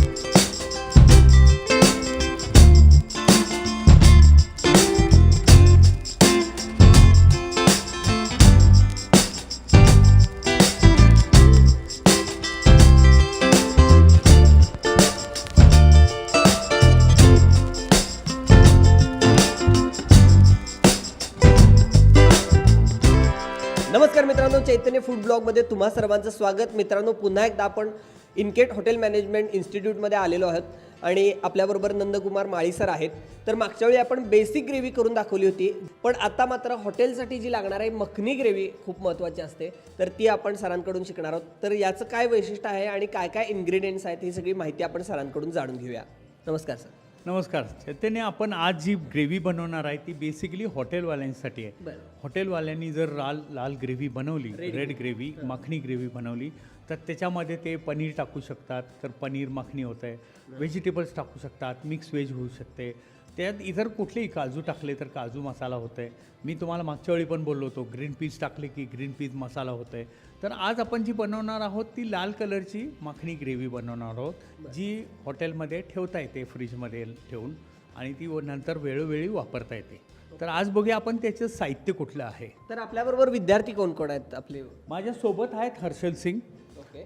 नमस्कार मित्रांनो, चैतन्य फूड ब्लॉगमध्ये तुम्हा सर्वांचं स्वागत. मित्रांनो, पुन्हा एकदा आपण इनकेट हॉटेल मॅनेजमेंट इन्स्टिट्यूटमध्ये आलेलो आहोत आणि आपल्याबरोबर नंदकुमार माळी सर आहेत. तर मागच्या वेळी आपण बेसिक ग्रेव्ही करून दाखवली होती, पण आता मात्र हॉटेलसाठी जी लागणार आहे मखनी ग्रेव्ही खूप महत्त्वाची असते, तर ती आपण सरांकडून शिकणार आहोत. तर याचं काय वैशिष्ट्य आहे आणि काय काय इन्ग्रेडियंट्स आहेत ही सगळी माहिती आपण सरांकडून जाणून घेऊया. नमस्कार सर. नमस्कार. चैतन्य, आपण आज जी ग्रेव्ही बनवणार आहे ती बेसिकली हॉटेलवाल्यांसाठी आहे. हॉटेलवाल्यांनी जर लाल ग्रेव्ही बनवली, रेड ग्रेव्ही, मखनी ग्रेव्ही बनवली, तर त्याच्यामध्ये ते पनीर टाकू शकतात, तर पनीर मखनी होतं आहे. व्हेजिटेबल्स टाकू शकतात, मिक्स व्हेज होऊ शकते. त्यात इतर कुठलेही काजू टाकले तर काजू मसाला होतं आहे. मी तुम्हाला मागच्या वेळी पण बोललो होतो, ग्रीन पीस टाकले की ग्रीन पीस मसाला होतं आहे. तर आज आपण जी बनवणार आहोत ती लाल कलरची मखनी ग्रेव्ही बनवणार आहोत, जी हॉटेलमध्ये ठेवता येते, फ्रीजमध्ये ठेवून, आणि ती नंतर वेळोवेळी वापरता येते. तर आज बघूया आपण त्याचं साहित्य कुठलं आहे. तर आपल्याबरोबर विद्यार्थी कोण कोण आहेत आपले? माझ्यासोबत आहेत हर्षल सिंग,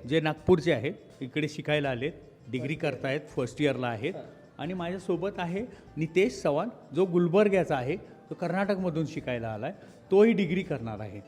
जे नागपूरचे आहेत, इकडे शिकायला आलेत, डिग्री करतायत, फर्स्ट इयरला आहेत. आणि माझ्यासोबत आहे नितेश चव्हाण, जो गुलबर्ग्याचा आहे, तो कर्नाटकमधून शिकायला आला आहे, तोही डिग्री करणार आहे.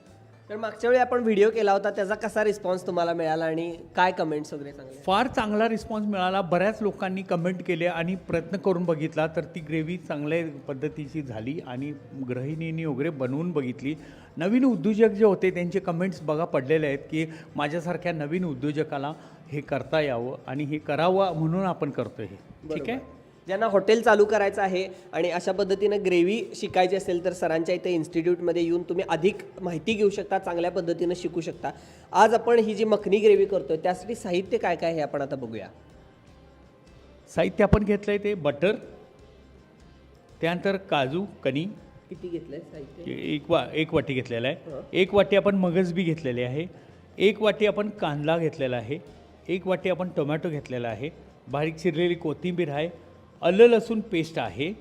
तर मागच्या वेळी आपण व्हिडिओ केला होता, त्याचा कसा रिस्पॉन्स तुम्हाला मिळाला आणि काय कमेंट्स वगैरे चांगले? फार चांगला रिस्पॉन्स मिळाला. बऱ्याच लोकांनी कमेंट केले आणि प्रयत्न करून बघितला, तर ती ग्रेव्ही चांगल्या पद्धतीची झाली आणि गृहिणींनी वगैरे बनवून बघितली. नवीन उद्योजक जे होते त्यांचे कमेंट्स बघा पडलेले आहेत की माझ्यासारख्या नवीन उद्योजकाला हे करता यावं आणि हे करावं म्हणून आपण करतो हे. ठीक आहे. ज्यांना हॉटेल चालू करायचं आहे आणि अशा पद्धतीनं ग्रेव्ही शिकायची असेल तर सरांच्या इथे इन्स्टिट्यूटमध्ये येऊन तुम्ही अधिक माहिती घेऊ शकता, चांगल्या पद्धतीनं शिकू शकता. आज आपण ही जी मखनी ग्रेव्ही करतोय त्यासाठी साहित्य काय काय हे आपण आता बघूया. साहित्य आपण घेतलं आहे ते बटर, त्यानंतर काजू कणी. किती घेतलंय साहित्य? एक वाटी घेतलेला आहे. एक वाटी आपण मगज बी घेतलेले आहे. एक वाटी आपण कांदा घेतलेला आहे. एक वाटी आपण टोमॅटो घेतलेला आहे. बारीक चिरलेली कोथिंबीर आहे. आलं लसूण पेस्ट आहे.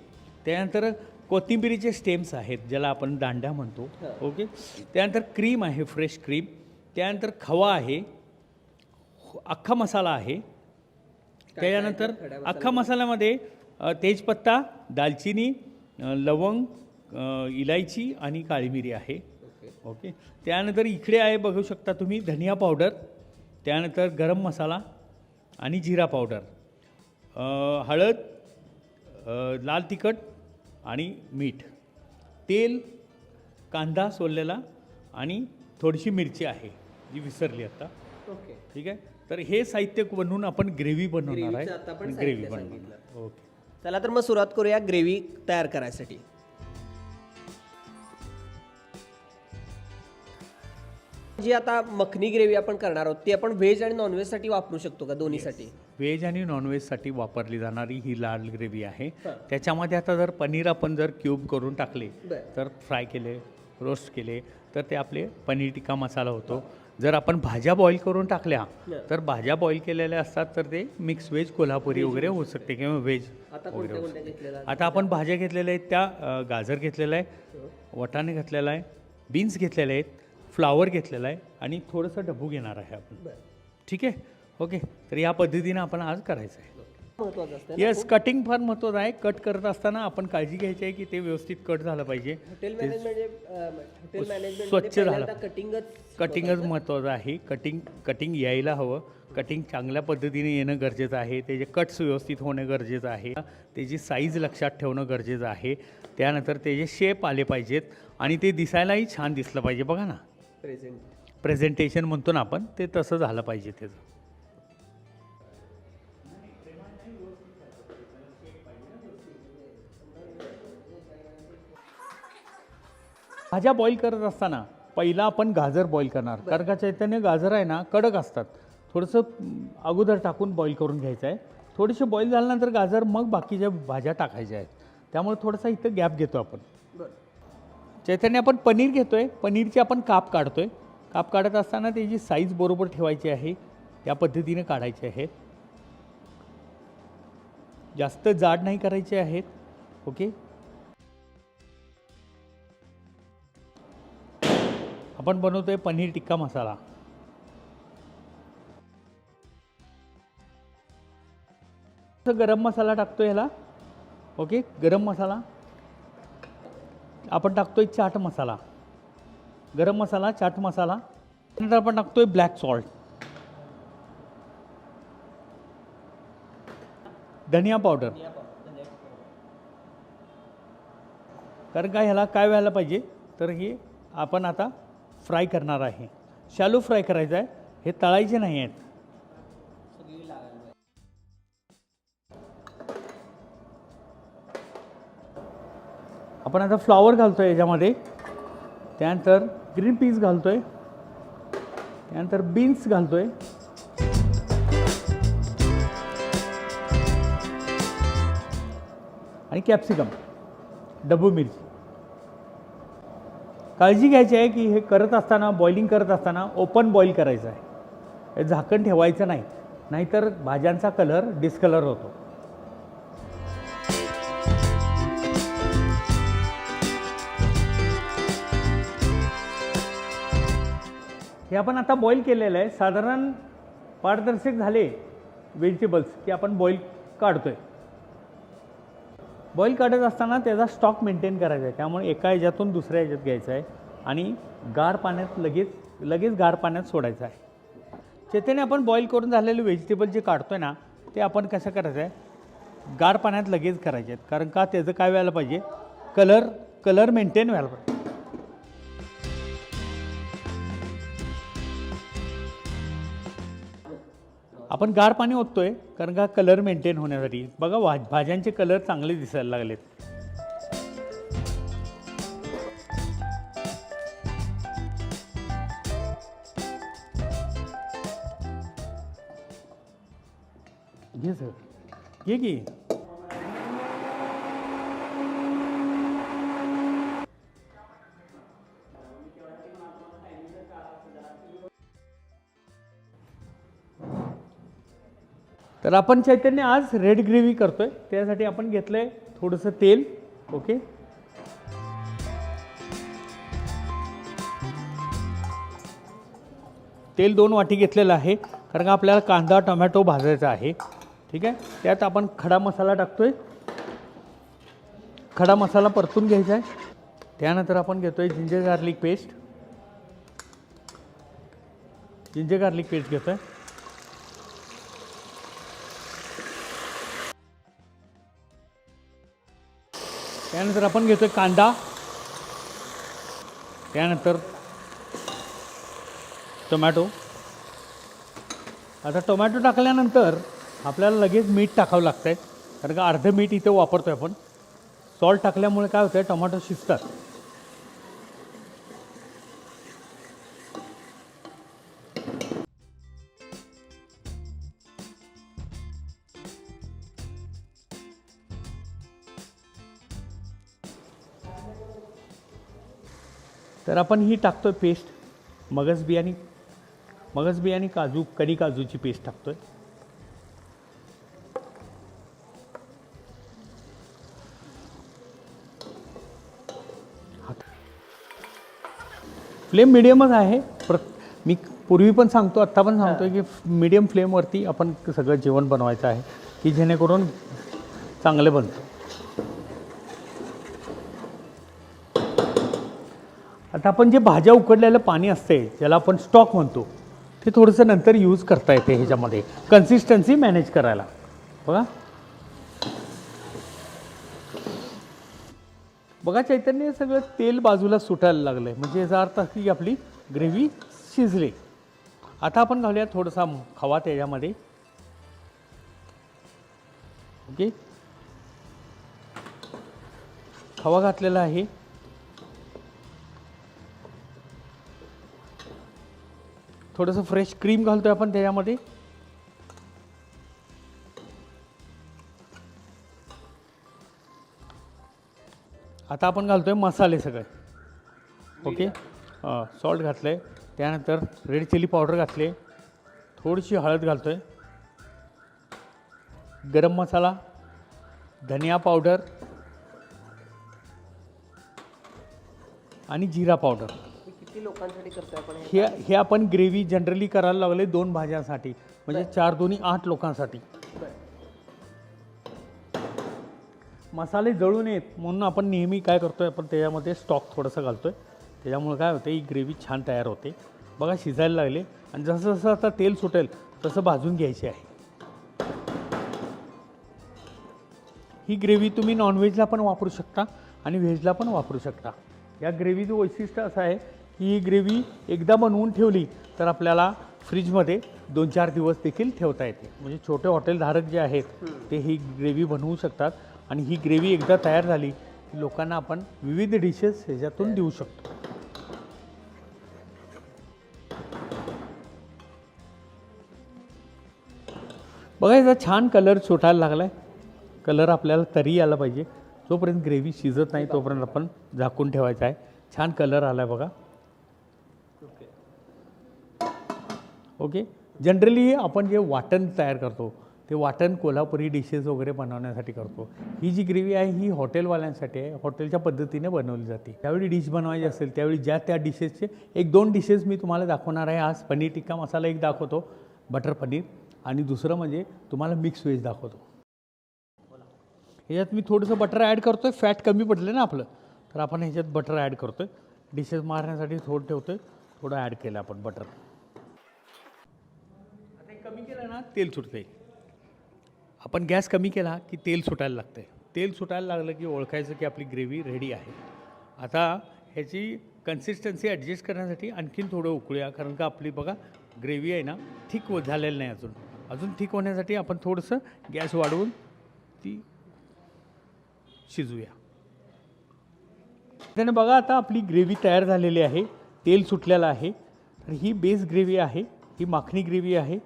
त्यानंतर कोथिंबिरीचे स्टेम्स आहेत, ज्याला आपण दांड्या म्हणतो. ओके. त्यानंतर क्रीम आहे, फ्रेश क्रीम. त्यानंतर खवा आहे. अख्खा मसाला आहे. त्याच्यानंतर अख्खा मसाल्यामध्ये तेजपत्ता, दालचिनी, लवंग, इलायची आणि काळी मिरी आहे. ओके. त्यानंतर इकडे आहे, बघू शकता तुम्ही, धनिया पावडर. त्यानंतर गरम मसाला आणि जिरा पावडर, हळद, लाल तिखट आणि मीठ, तेल, कांदा सोललेला आणि थोडीशी मिरची आहे जी विसरली आता. ओके. ठीक आहे. तर हे साहित्य बनवून आपण ग्रेव्ही बनवणार आहे. ग्रेव्ही बनवणार. ओके. चला तर मग सुरुवात करूया ग्रेव्ही तयार करायसाठी. जी आता मखनी ग्रेव्ही आपण करणार आहोत ती आपण व्हेज आणि नॉनव्हेजसाठी वापरू शकतो का? दोन्हीसाठी? व्हेज आणि नॉनव्हेजसाठी वापरली जाणारी ही लाल ग्रेव्ही आहे. त्याच्यामध्ये आता जर पनीर आपण जर क्यूब करून टाकले, तर फ्राय केले, रोस्ट केले, तर ते आपले पनीर टिक्का मसाला होतो. जर आपण भाज्या बॉईल करून टाकल्या, तर भाज्या बॉईल केलेल्या असतात, तर ते मिक्स व्हेज कोल्हापुरी वगैरे होऊ शकते किंवा व्हेज वगैरे. आता आपण भाज्या घेतलेल्या आहेत, त्या गाजर घेतलेला आहे, वाटाणे घेतलेला आहे, बीन्स घेतलेले आहेत, फ्लावर घेतलेला आहे आणि थोडंसं डबू घेणार आहे आपण. ठीक आहे. ओके. तर या पद्धतीनं आपण आज करायचं आहे. येस, कटिंग फार महत्त्वाचं आहे. कट करत असताना आपण काळजी घ्यायची आहे की ते व्यवस्थित कट झालं पाहिजे, स्वच्छ झालं. कटिंगच महत्त्वाचं आहे. कटिंग यायला हवं. कटिंग चांगल्या पद्धतीने येणं गरजेचं आहे. त्याचे कट्स व्यवस्थित होणं गरजेचं आहे. त्याची साईज लक्षात ठेवणं गरजेचं आहे. त्यानंतर त्याचे शेप आले पाहिजेत आणि ते दिसायलाही छान दिसलं पाहिजे. बघा ना, प्रेझेंटेशन म्हणतो ना आपण, ते तसं झालं पाहिजे त्याचं. भाज्या बॉईल करत असताना पहिला आपण गाजर बॉईल करणार, कारण का चैतन्य गाजर आहे ना कडक असतात. थोडंसं अगोदर टाकून बॉईल करून घ्यायचं आहे. थोडेसे बॉईल झाल्यानंतर गाजर, मग बाकीच्या भाज्या टाकायच्या आहेत. त्यामुळे थोडासा इथं गॅप घेतो आपण. चैतन्य, आपण पनीर घेतो आहे. पनीरचे आपण काप काढतो आहे. काप काढत असताना त्याची साईज बरोबर ठेवायची आहे, त्या पद्धतीने काढायची आहे. जास्त जाड नाही करायचे आहेत. ओके, आपण बनवतोय पनीर टिक्का मसाला. गरम मसाला टाकतोय ह्याला. ओके, गरम मसाला. आपण टाकतोय चाट मसाला, गरम मसाला, चाट मसाला. नंतर आपण टाकतोय ब्लॅक सॉल्ट, धनिया पावडर. कारण काय ह्याला काय व्हायला पाहिजे तर हे आपण आता फ्राय करणार आहे. शॅलो फ्राय करायचं आहे, हे तळायचे नाही आहेत. आपण आता फ्लॉवर घालतोय याच्यामध्ये, त्यानंतर ग्रीन पीस घालतोय, त्यानंतर बीन्स घालतोय, आणि कॅप्सिकम, डब्बू मिरची. काळजी घ्यायची आहे की हे करत असताना, बॉइलिंग करत असताना ओपन बॉईल करायचं आहे. हे झाकण ठेवायचं नाही, नाहीतर भाज्यांचा कलर डिस्कलर होतो. हे आपण आता बॉईल केलेलं आहे. साधारण पारदर्शक झाले व्हेजिटेबल्स की आपण बॉईल काढतोय. बॉईल काढत असताना त्याचा स्टॉक मेंटेन करायचा आहे, त्यामुळे एका ह्याच्यातून दुसऱ्या ह्याच्यात घ्यायचं आहे आणि गार पाण्यात लगेच गार पाण्यात सोडायचं आहे. चैतन्य, आपण बॉईल करून झालेले व्हेजिटेबल जे काढतोय ना ते आपण कसं करायचं आहे, गार पाण्यात लगेच करायचे आहेत. कारण का त्याचं काय व्हायला पाहिजे, कलर मेंटेन व्हायला पाहिजे. आपण गार पाणी ओततोय कारण का कलर मेंटेन होण्यासाठी. बघा भाज्यांचे कलर चांगले दिसायला लागलेत. घे सर, घे की. तर आपण चैतन्य आज रेड ग्रेव्ही करतोय, त्यासाठी आपण घेतलंय थोडंसं तेल. ओके, तेल 2 वाटी घेतलेलं आहे कारण का आपल्याला कांदा टोमॅटो भाजायचा आहे. ठीक आहे, त्यात आपण खडा मसाला टाकतोय. खडा मसाला परतून घ्यायचा आहे. त्यानंतर आपण घेतोय ginger garlic paste. Ginger garlic paste घेतोय. त्यानंतर आपण घेतोय कांदा. त्यानंतर टोमॅटो. आता टोमॅटो टाकल्यानंतर आपल्याला लगेच मीठ टाकावं लागतं आहे कारण का अर्धं मीठ इथं वापरतो आहे आपण. सॉल्ट टाकल्यामुळे काय होतं आहे, टोमॅटो शिजतात. तर आपण ही टाकतोय पेस्ट, मगजबी आणि काजू, करी काजूची पेस्ट टाकतोय. फ्लेम मिडियमच आहे. मी पूर्वी पण सांगतो, आत्ता पण सांगतोय की मिडियम फ्लेमवरती आपण सगळं जेवण बनवायचं आहे की जेणेकरून चांगलं बनतं. आता आपण जे भाज्या उकडलेलं पाणी असते ज्याला आपण स्टॉक म्हणतो ते थोडंसं नंतर यूज करता येते ह्याच्यामध्ये कन्सिस्टन्सी मॅनेज करायला. बघा चैतन्य, सगळं तेल बाजूला सुटायला लागलं आहे, म्हणजे याचा अर्थ की आपली ग्रेव्ही शिजली. आता आपण घालूया थोडासा खवा त्याच्यामध्ये. ओके, खवा घातलेला आहे. थोडंसं फ्रेश क्रीम घालतोय आपण त्याच्यामध्ये. आता आपण घालतोय मसाले सगळे. ओके, सॉल्ट घातलंय, त्यानंतर रेड चिली पावडर घातले, थोडीशी हळद घालतोय, गरम मसाला, धनिया पावडर आणि जिरा पावडर. हे किती लोकांसाठी करतोय आपण हे आपण ग्रेव्ही जनरली करायला लागले 2 भाज्यांसाठी, म्हणजे 4 दुनी 8 लोकांसाठी. मसाले जळून येत म्हणून आपण नेहमी काय करतोय, आपण त्याच्यामध्ये स्टॉक थोडंसं घालतोय. त्याच्यामुळे काय होतं, ही ग्रेव्ही छान तयार होते. बघा शिजायला लागले आणि जसं जसं आता तेल सुटेल तसं भाजून घ्यायचे आहे. ही ग्रेव्ही तुम्ही नॉनव्हेजला पण वापरू शकता आणि व्हेजला पण वापरू शकता. या ग्रेव्हीचं वैशिष्ट्य असं आहे की ही ग्रेव्ही एकदा बनवून ठेवली तर आपल्याला फ्रीजमध्ये 2-4 दिवस देखील ठेवता येते. म्हणजे छोटे हॉटेलधारक जे आहेत ते ही ग्रेव्ही बनवू शकतात आणि ही ग्रेव्ही एकदा तयार झाली की लोकांना आपण विविध डिशेस ह्याच्यातून देऊ शकतो. बघा याचा छान कलर सुटायला लागला आहे. कलर आपल्याला तरी आला पाहिजे. जोपर्यंत ग्रेव्ही शिजत नाही तोपर्यंत आपण झाकून ठेवायचं आहे. छान कलर आला आहे बघा. ओके. जनरली आपण जे वाटण तयार करतो ते वाटण कोल्हापुरी डिशेस वगैरे बनवण्यासाठी करतो. ही जी ग्रेव्ही आहे ही हॉटेलवाल्यांसाठी आहे. हॉटेलच्या पद्धतीने बनवली जाते. त्यावेळी डिश बनवायची असेल त्यावेळी ज्या त्या डिशेसचे 1-2 डिशेस मी तुम्हाला दाखवणार आहे. आज पनीर टिक्का मसाला एक दाखवतो, बटर पनीर, आणि दुसरं म्हणजे तुम्हाला मिक्स व्हेज दाखवतो. ह्याच्यात मी थोडंसं बटर ॲड करतो आहे. फॅट कमी पडलं ना आपलं, तर आपण ह्याच्यात बटर ॲड करतो आहे. डिशेस मारण्यासाठी थोडं ठेवतो आहे, थोडं ॲड केलं आपण बटर. आता हे कमी केलं ना तेल सुटतं आहे. आपण गॅस कमी केला की तेल सुटायला लागतं आहे. तेल सुटायला लागलं की ओळखायचं की आपली ग्रेव्ही रेडी आहे. आता ह्याची कन्सिस्टन्सी ॲडजस्ट करण्यासाठी आणखीन थोडं उकळूया, कारण का आपली बघा ग्रेव्ही आहे ना थिक झालेलं नाही. अजून थिक होण्यासाठी आपण थोडंसं गॅस वाढवून ती शिजूया. त्याने बघा आता आपली ग्रेव्ही तयार झालेली आहे. तेल सुटलेलं आहे. तर ही बेस ग्रेव्ही आहे, ही माखणी ग्रेव्ही आहे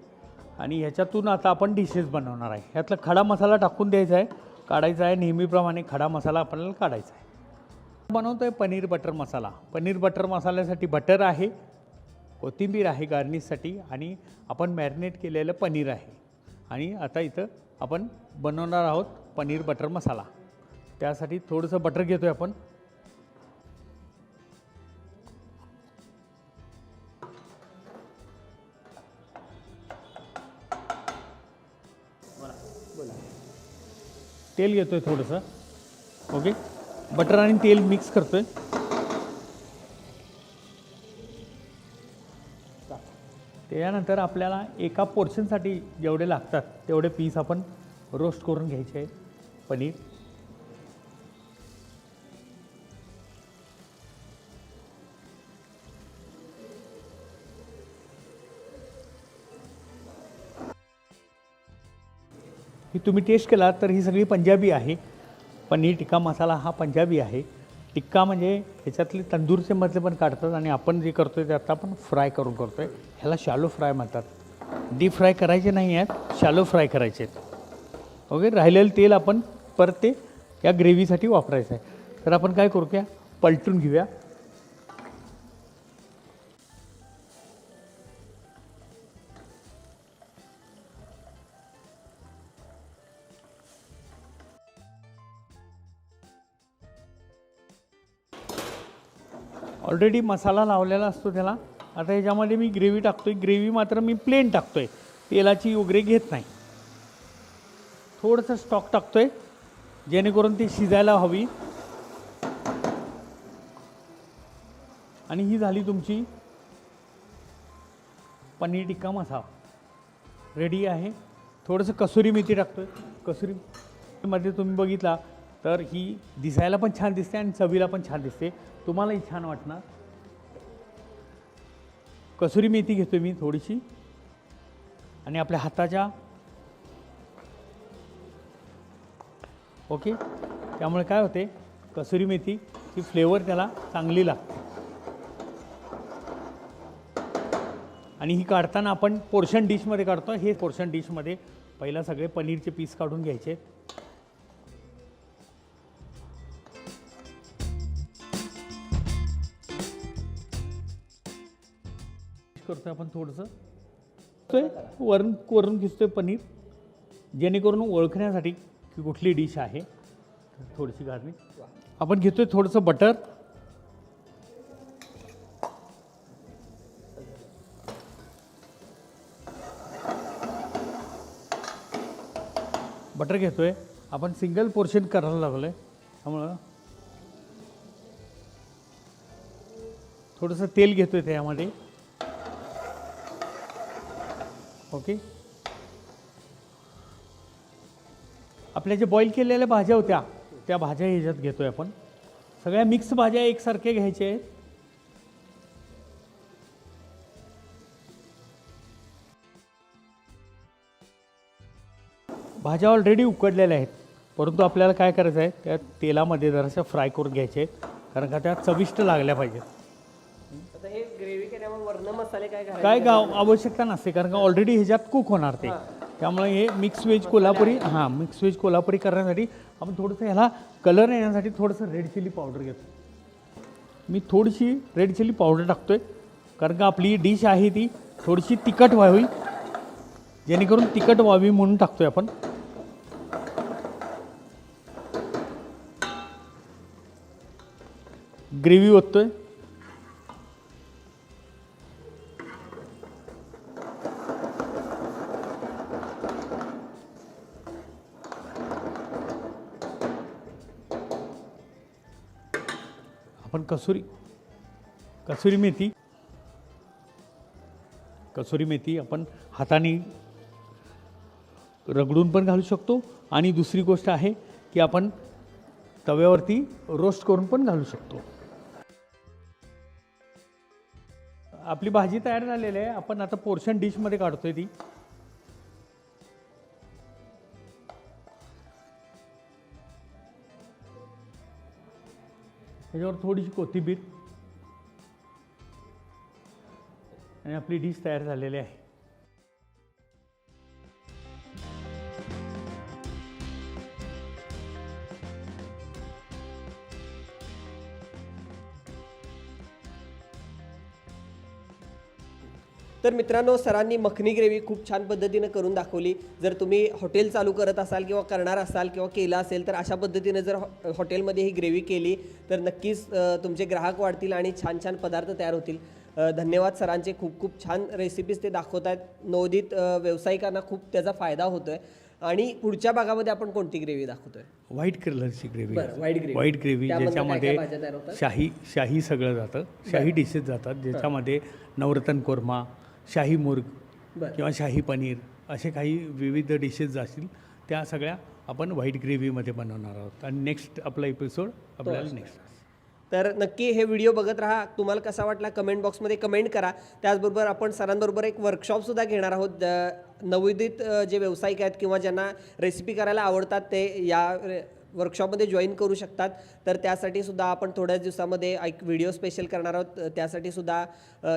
आणि ह्याच्यातून आता आपण डिशेस बनवणार आहे. ह्यातला खडा मसाला टाकून द्यायचा आहे, काढायचा आहे. नेहमीप्रमाणे खडा मसाला आपल्याला काढायचा आहे. बनवतो आहे पनीर बटर मसाला. पनीर बटर मसाल्यासाठी बटर आहे, कोथिंबीर आहे गार्निशसाठी, आणि आपण मॅरिनेट केलेलं पनीर आहे. आणि आता इथं आपण बनवणार आहोत पनीर बटर मसाला. त्यासाठी थोडंसं बटर घेतो आहे आपण. तेल घेतो आहे थोडंसं. ओके. बटर आणि तेल मिक्स करतो आहे. त्यानंतर आपल्याला एका पोर्शनसाठी जेवढे लागतात तेवढे पीस आपण रोस्ट करून घ्यायचे आहे पनीर. ही तुम्ही टेस्ट केला तर ही सगळी पंजाबी आहे. पनीर टिक्का मसाला हा पंजाबी आहे. टिक्का म्हणजे ह्याच्यातले तंदूरचे मधले पण काढतात आणि आपण जे करतो आहे ते आता आपण फ्राय करून करतो आहे. ह्याला शॅलो फ्राय म्हणतात. डीप फ्राय करायचे नाही आहेत, शॅलो फ्राय करायचे आहेत. ओके. राहिलेलं तेल आपण परत ते या ग्रेव्हीसाठी वापरायचं आहे. तर आपण काय करूया, पलटून घेऊया. ऑलरेडी मसाला लावलेला असतो त्याला. आता ह्याच्यामध्ये मी ग्रेव्ही टाकतो आहे. ग्रेव्ही मात्र मी प्लेन टाकतो आहे, तेलाची वगैरे घेत नाही. थोडंसं स्टॉक टाकतो आहे जेणेकरून ती शिजायला हवी. आणि ही झाली तुमची पनीर टिक्का मसाला रेडी आहे. थोडंसं कसुरी मेथी टाकतो आहे. कसुरी मध्ये तुम्ही बघितला तर ही दिसायला पण छान दिसते आणि चवीला पण छान दिसते. तुम्हालाही छान वाटणार. कसुरी मेथी घेतो मी थोडीशी आणि आपल्या हाताच्या. ओके. त्यामुळे काय होते, कसुरी मेथी ही फ्लेवर त्याला चांगली लागते. आणि ही काढताना आपण पोर्शन डिशमध्ये काढतो. हे पोर्शन डिशमध्ये पहिला सगळे पनीरचे पीस काढून घ्यायचे. करतोय आपण थोडंसं वरून खिचतोय पनीर जेणेकरून ओळखण्यासाठी की कुठली डिश आहे. तर थोडीशी गार्निश आपण घेतोय, थोडंसं बटर, बटर घेतोय. आपण सिंगल पोर्शन करायला लागलो आहे, त्यामुळं थोडंसं तेल घेतोय त्यामध्ये. ओके, आपल्या जे बॉईल केलेल्या भाज्या होत्या त्या भाज्या ह्याच्यात घेतोय आपण. सगळ्या मिक्स भाज्या एकसारख्या घ्यायच्या आहेत. भाज्या ऑलरेडी उकडलेल्या आहेत, परंतु आपल्याला काय करायचं आहे, त्या तेलामध्ये जराशा फ्राय करून घ्यायचे आहेत, कारण का त्या चविष्ट लागल्या पाहिजेत. आता हे ग्रेव्ही केल्यामुळे वर्ण मसाले काय घालायचे? काय आवश्यकता नसते, कारण का ऑलरेडी ह्याच्यात कुक होणार ते. त्यामुळे हे mix veg Kolhapuri, mix veg Kolhapuri करण्यासाठी आपण थोडंसं ह्याला कलर येण्यासाठी थोडंसं रेड चिली पावडर घेतो. मी थोडीशी रेड चिली पावडर टाकतोय, कारण का आपली डिश आहे ती थोडीशी तिखट व्हावी, जेणेकरून तिखट व्हावी म्हणून टाकतोय आपण. ग्रेव्ही ओततोय. आपण कसुरी मेथी आपण हाताने रगडून पण घालू शकतो, आणि दुसरी गोष्ट आहे की आपण तव्यावरती रोस्ट करून पण घालू शकतो. आपली भाजी तयार झालेली आहे. आपण आता पोर्शन डिशमध्ये काढतोय ती. त्याच्यावर थोडीशी कोथिंबीर, आणि आपली डिश तयार झालेली आहे. तर मित्रांनो, सरांनी मखनी ग्रेव्ही खूप छान पद्धतीने करून दाखवली. जर तुम्ही हॉटेल चालू करत असाल किंवा करणार असाल किंवा केलं असेल, तर अशा पद्धतीने जर हॉटेलमध्ये ही ग्रेव्ही केली तर नक्कीच तुमचे ग्राहक वाढतील आणि छान छान पदार्थ तयार होतील. धन्यवाद सरांचे. खूप खूप छान रेसिपीज ते दाखवत आहेत. नवोदित व्यावसायिकांना खूप त्याचा फायदा होतोय. आणि पुढच्या भागामध्ये आपण कोणती ग्रेव्ही दाखवतोय? व्हाईट कलरची ग्रेव्ही. व्हाईट ग्रेव्ही ज्याच्यामध्ये शाही सगळं जातं, शाही डिशेस जातात, ज्याच्यामध्ये नवरत्न कोरमा, शाही मुर्ग किंवा शाही पनीर असे काही विविध डिशेस असतील, त्या सगळ्या आपण व्हाईट ग्रेव्हीमध्ये बनवणार आहोत. आणि नेक्स्ट आपला एपिसोड आपल्याला नेक्स्ट. तर नक्की हे व्हिडिओ बघत राहा. तुम्हाला कसा वाटला कमेंट बॉक्समध्ये कमेंट करा. त्याचबरोबर आपण सरांबरोबर एक वर्कशॉपसुद्धा घेणार आहोत. नवोदित जे व्यावसायिक आहेत किंवा ज्यांना रेसिपी करायला आवडतात ते या वर्कशॉपमध्ये जॉईन करू शकतात. तर त्यासाठी सुद्धा आपण थोड्याच दिवसामध्ये एक व्हिडिओ स्पेशल करणार आहोत. त्यासाठी सुद्धा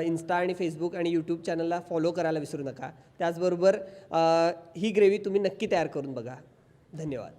इन्स्टा आणि फेसबुक आणि यूट्यूब चॅनलला फॉलो करायला विसरू नका. त्याचबरोबर ही ग्रेव्ही तुम्ही नक्की तयार करून बघा. धन्यवाद.